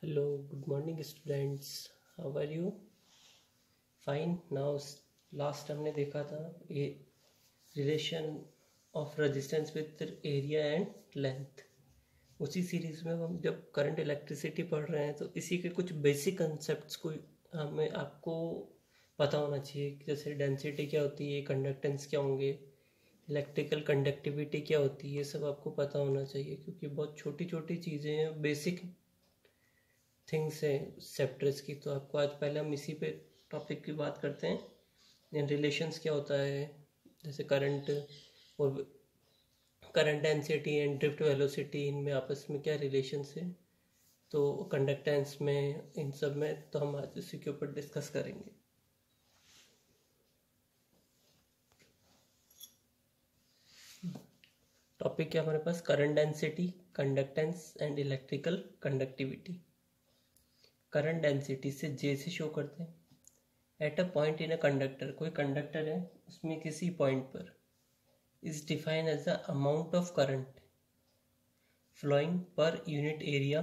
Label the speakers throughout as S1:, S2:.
S1: Hello, good morning students. How are you? Fine. Now last हमने देखा था ये relation of resistance with area and length. उसी series में हम जब करंट इलेक्ट्रिसिटी पढ़ रहे हैं तो इसी के कुछ बेसिक कंसेप्ट्स को हमें आपको पता होना चाहिए, जैसे डेंसिटी क्या होती है, कंडक्टेंस क्या होंगे, इलेक्ट्रिकल कंडक्टिविटी क्या होती है, ये सब आपको पता होना चाहिए क्योंकि बहुत छोटी छोटी चीज़ें हैं, बेसिक थिंग्स है चैप्टर्स की। तो आपको आज पहले हम इसी पे टॉपिक की बात करते हैं। रिलेशंस क्या होता है, जैसे करंट और current density and drift velocity, इनमें आपस में क्या रिलेशंस है, तो कंडक्टेंस में, इन सब में तो हम आज इसी के ऊपर डिस्कस करेंगे। टॉपिक क्या हमारे पास, current density, conductance and electrical conductivity. Current density से जे से शो करते हैं। At a point in a conductor, कोई कंडक्टर है उसमें किसी पॉइंट पर, is defined as the amount of current flowing per unit area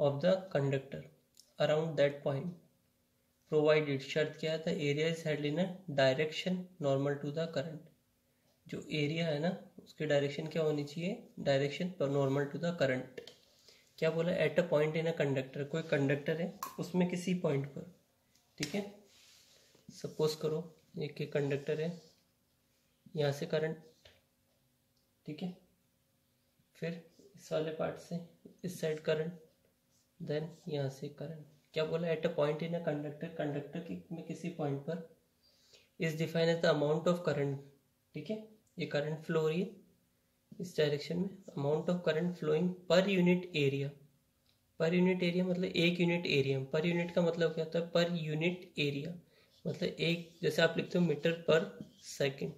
S1: of the conductor around that point, provided, शर्त क्या है, the area is held in a direction normal to the current. जो area है ना उसकी direction क्या होनी चाहिए, डायरेक्शन पर नॉर्मल टू द करंट। क्या बोला, at a point in a conductor, कोई कंडक्टर है उसमें किसी पॉइंट पर, ठीक है। सपोज करो एक कंडक्टर है, यहाँ से करंट, ठीक है, फिर इस वाले पार्ट से इस साइड करंट, देन यहाँ से करंट। क्या बोला, at a point in a conductor, conductor की में किसी पॉइंट पर, is define as the amount of current, ठीक है। ये करंट फ्लो हो रही है इस डायरेक्शन में, amount of current flowing per unit area. Per unit area मतलब एक यूनिट एरिया, पर यूनिट का मतलब क्या होता है, पर यूनिट एरिया मतलब एक, जैसे आप लिखते हो मीटर पर सेकंड,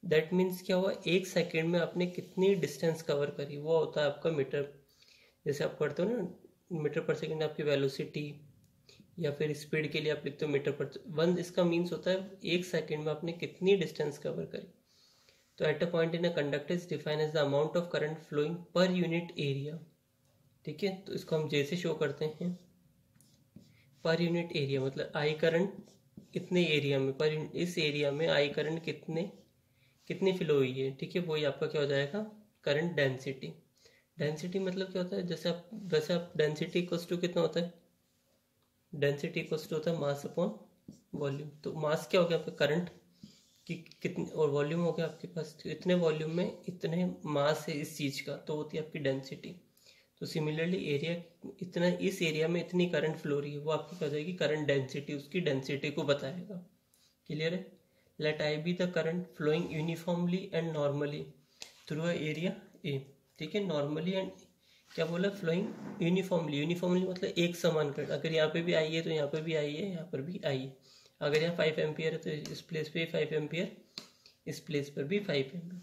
S1: दैट मीन्स क्या हुआ, एक सेकंड में आपने कितनी डिस्टेंस कवर करी, वो होता है आपका मीटर। जैसे आप करते हो ना मीटर पर सेकंड, आपकी वेलोसिटी या फिर स्पीड के लिए आप लिखते हो मीटर पर वन, इसका मीन्स होता है एक सेकंड में आपने कितनी डिस्टेंस कवर करी। तो at a point in a conductor is define as the amount of current flowing per unit area, ठीक है। तो इसको हम जैसे शो करते हैं, पर यूनिट एरिया मतलब आई करंट इतने एरिया में, पर इस एरिया में आई करंट कितनी फ्लो हुई है, ठीक है। वही आपका क्या हो जाएगा, करंट डेंसिटी। डेंसिटी मतलब क्या होता है, वैसे आप डेंसिटी इक्वल्स टू कितना होता है, डेंसिटी इक्वल्स टू होता है मास अपॉन वॉल्यूम। तो मास क्या हो गया आपका, करंट की कितनी, और वॉल्यूम हो गया आपके पास, तो इतने वॉल्यूम में इतने मास है इस चीज का, तो होती है आपकी डेंसिटी। तो सिमिलरली एरिया, इतना इस एरिया में इतनी करंट फ्लो रही है, वो आपकी क्या जाएगी, करंट डेंसिटी, उसकी डेंसिटी को बताएगा। क्लियर है। Let I be the current flowing uniformly and normally through a area A, ठीक है। नॉर्मली एंड क्या बोला, फ्लोइंग यूनिफॉर्मली, यूनिफॉर्मली मतलब एक समान करंट, अगर यहाँ पे भी आई है तो यहाँ पे भी आई है, यहाँ पर भी आई है। अगर यहाँ 5 एम्पियर है तो इस प्लेस पे 5 एम्पियर, इस प्लेस पर भी 5 ampere.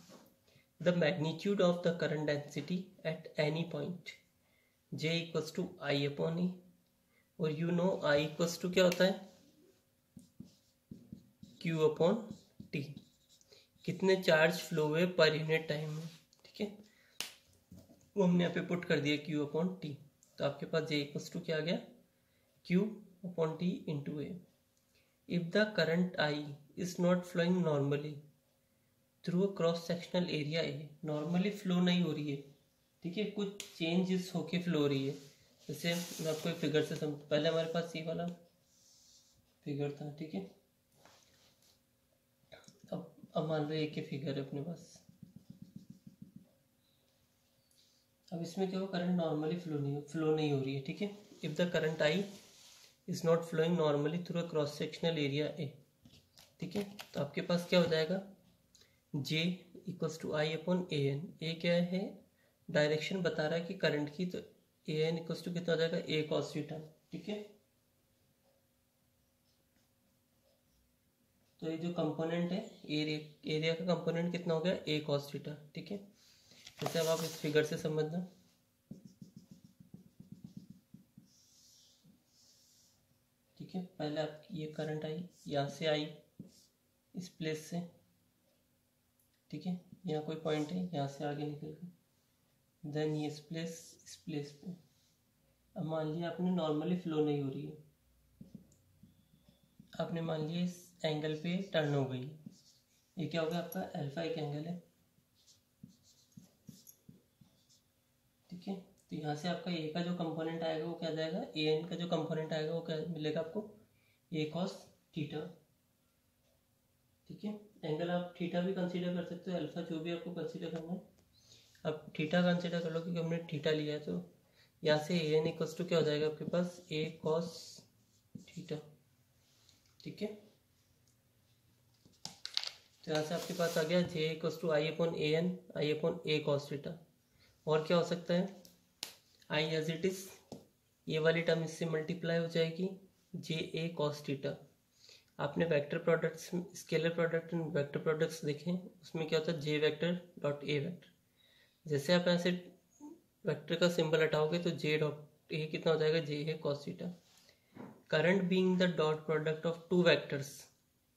S1: The magnitude of the current density at any point, J equals to I upon E, और you know I equals to क्या होता है, Q अपॉन टी। कितने चार्ज फ्लो हुए पर यूनिट टाइम में, ठीक है, वो हमने यहाँ पे पुट कर दिया Q अपॉन टी। तो आपके पास J इक्वल्स टू क्या आ गया, Q upon T into A. If the current I is not flowing normally through a cross sectional area A, normally flow नहीं हो रही है, ठीक है, कुछ चेंजेस होके फ्लो हो रही है। जैसे मैं आपको एक फिगर से समझ, पहले हमारे पास ये वाला फिगर था, ठीक है। अब मान लो एक ही फिगर है अपने पास। अब इसमें क्या हो, करंट नॉर्मली फ्लो नहीं हो रही है, ठीक है। If the current I is not flowing normally through a cross sectional area A, ठीक है। तो आपके पास क्या हो जाएगा, J equals to I upon A n. A क्या है, डायरेक्शन बता रहा है कि करंट की, तो ए एन इक्वल्स टू कितना हो जाएगा, ए कॉस थीटा, ठीक है। तो ये जो कंपोनेंट है एरिया का कंपोनेंट कितना हो गया, ए कॉस थीटा, ठीक है। जैसे अब आप इस फिगर से समझना, ठीक है। पहले आप ये करंट आई, यहाँ से आई इस प्लेस से, ठीक है, यहाँ कोई पॉइंट है, यहाँ से आगे निकल गई, देन ये इस प्लेस पे, अब मान लिया आपने नॉर्मली फ्लो नहीं हो रही है, आपने मान लिया इस एंगल पे टर्न हो गई, ये क्या होगा आपका अल्फा एक एंगल है, ठीक है। तो यहाँ से आपका ए का जो कंपोनेंट आएगा वो क्या जाएगा, ए एन का जो कंपोनेंट आएगा वो क्या मिलेगा आपको, ए कॉस थीटा, ठीक है। एंगल आप थीटा भी कंसीडर कर सकते हो, अल्फा जो भी आपको कंसीडर करना है, अब थीटा कंसीडर कर लो क्योंकि हमने थीटा लिया है। तो यहाँ से ए एन इक्वल्स टू क्या हो जाएगा आपके पास, ए कॉस थीटा, ठीक है। तो यहाँ से आपके पास आ गया J equals to I upon A n, I upon A cos theta. और क्या हो सकता है, आई एज इट इज, ये वाली टर्म इससे मल्टीप्लाई हो जाएगी, जे ए कॉस थीटा। आपने vector products, scalar product and vector products देखें, उसमें क्या होता है, जे वेक्टर डॉट ए वेक्टर। जैसे आप ऐसे वेक्टर का सिंबल हटाओगे तो जे डॉट ए कितना हो जाएगा, J A cos theta. Current being the dot product of two vectors,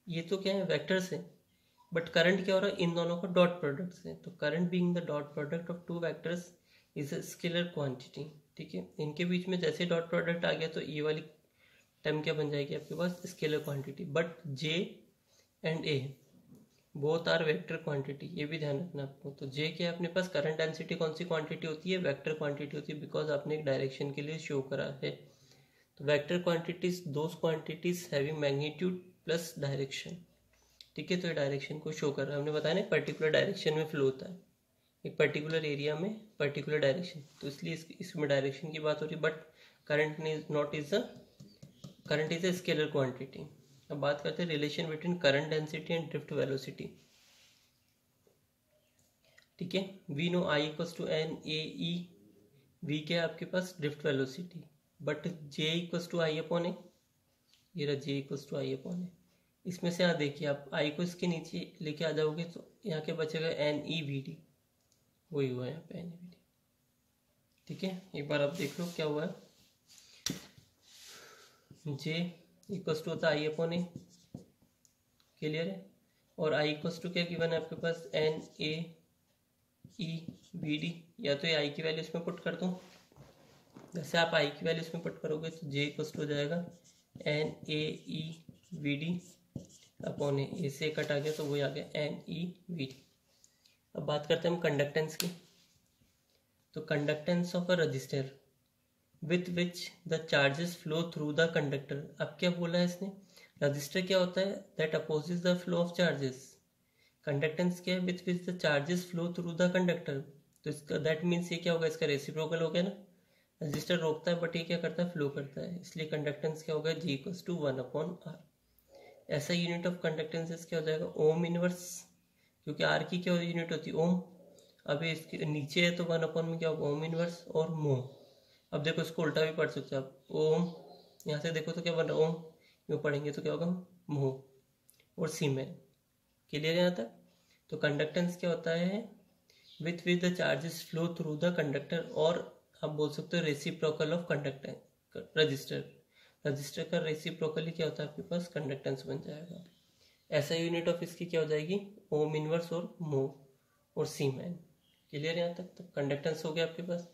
S1: ये तो क्या है वेक्टर्स है, बट करंट क्या हो रहा है, इन दोनों का डॉट प्रोडक्ट्स है। तो current being the dot product of two vectors is a scalar quantity, ठीक है। इनके बीच में जैसे डॉट प्रोडक्ट आ गया तो ये वाली टर्म क्या बन जाएगी आपके पास, scalar quantity. But J and A both are vector quantity, ये भी ध्यान रखना आपको। तो जे के अपने पास करंट डेंसिटी कौन सी क्वांटिटी होती है, वेक्टर क्वांटिटी होती है, बिकॉज आपने एक डायरेक्शन के लिए शो करा है। तो vector quantities those quantities having magnitude plus direction, ठीक है। तो ये डायरेक्शन को शो कर रहा है, हमने बताया ना पर्टिकुलर डायरेक्शन में फ्लो होता है, एक पर्टिकुलर एरिया में पर्टिकुलर डायरेक्शन, तो इसलिए इसमें डायरेक्शन की बात हो रही है। But current is not is a, current is a scalar quantity. अब बात करते हैं relation between current density and drift velocity, ठीक है। We know I equals to n A e, v क्या है आपके पास, drift velocity, but J equals to I upon A, ये रहा J equals to I upon ए। इसमें से यहाँ देखिए आप आई को इसके नीचे लेके आ जाओगे तो यहाँ के बचेगा एन ई वी डी, वही हुआ है यहाँ पे एन ई वी डी, ठीक है। एक बार आप देख लो क्या हुआ है, जे इक्वल्स टू होता है आई अपॉन ए, क्लियर है। और आई इक्वल्स टू क्या गिवन है आपके पास, n A e v d, या तो ये आई की वैल्यू इसमें पुट कर दूँ, जैसे आप आई की वैल्यू इसमें पुट करोगे तो जे इक्वल्स टू हो जाएगा n A e v d upon A से कट आ गया तो वही आ गया एन ई वी डी। अब बात करते हैं हम कंडक्टेंस की। तो conductance of a resistor with which the charges flow through the conductor. अब क्या बोला है इसने, रजिस्टर क्या होता है, that opposes the flow of charges. Conductance क्या है, with which the charges flow through the conductor. तो इसका दैट मीन्स ये क्या होगा, इसका रेसिप्रोकल हो गया ना, रजिस्टर रोकता है बट ये क्या करता है, फ्लो करता है, इसलिए कंडक्टेंस क्या होगा, G equals to 1 upon are. ऐसा यूनिट ऑफ कंडक्टेंसेस क्या हो जाएगा, ओम इनवर्स, क्योंकि आर की क्या यूनिट होती है, ओम। अभी इसके नीचे है तो 1 अपॉन में क्या होगा, ओम इनवर्स और मोह। अब देखो इसको उल्टा भी पढ़ सकते हो आप, ओम, यहाँ से देखो तो क्या बन रहा है, ओम, यूँ पढ़ेंगे तो क्या होगा, मोह और सीमेन। क्लियर है यहाँ तक। तो कंडक्टेंस क्या होता है, with the charges flow through the conductor, और आप बोल सकते हो reciprocal of conductance register. Register का रेसिप्रोकली क्या होता है आपके पास, कंडक्टेंस बन जाएगा। ऐसा यूनिट ऑफ इसकी क्या हो जाएगी, ओम इनवर्स और मोह और सीमेन। क्लियर यहाँ तक। तो कंडक्टेंस हो गया आपके पास।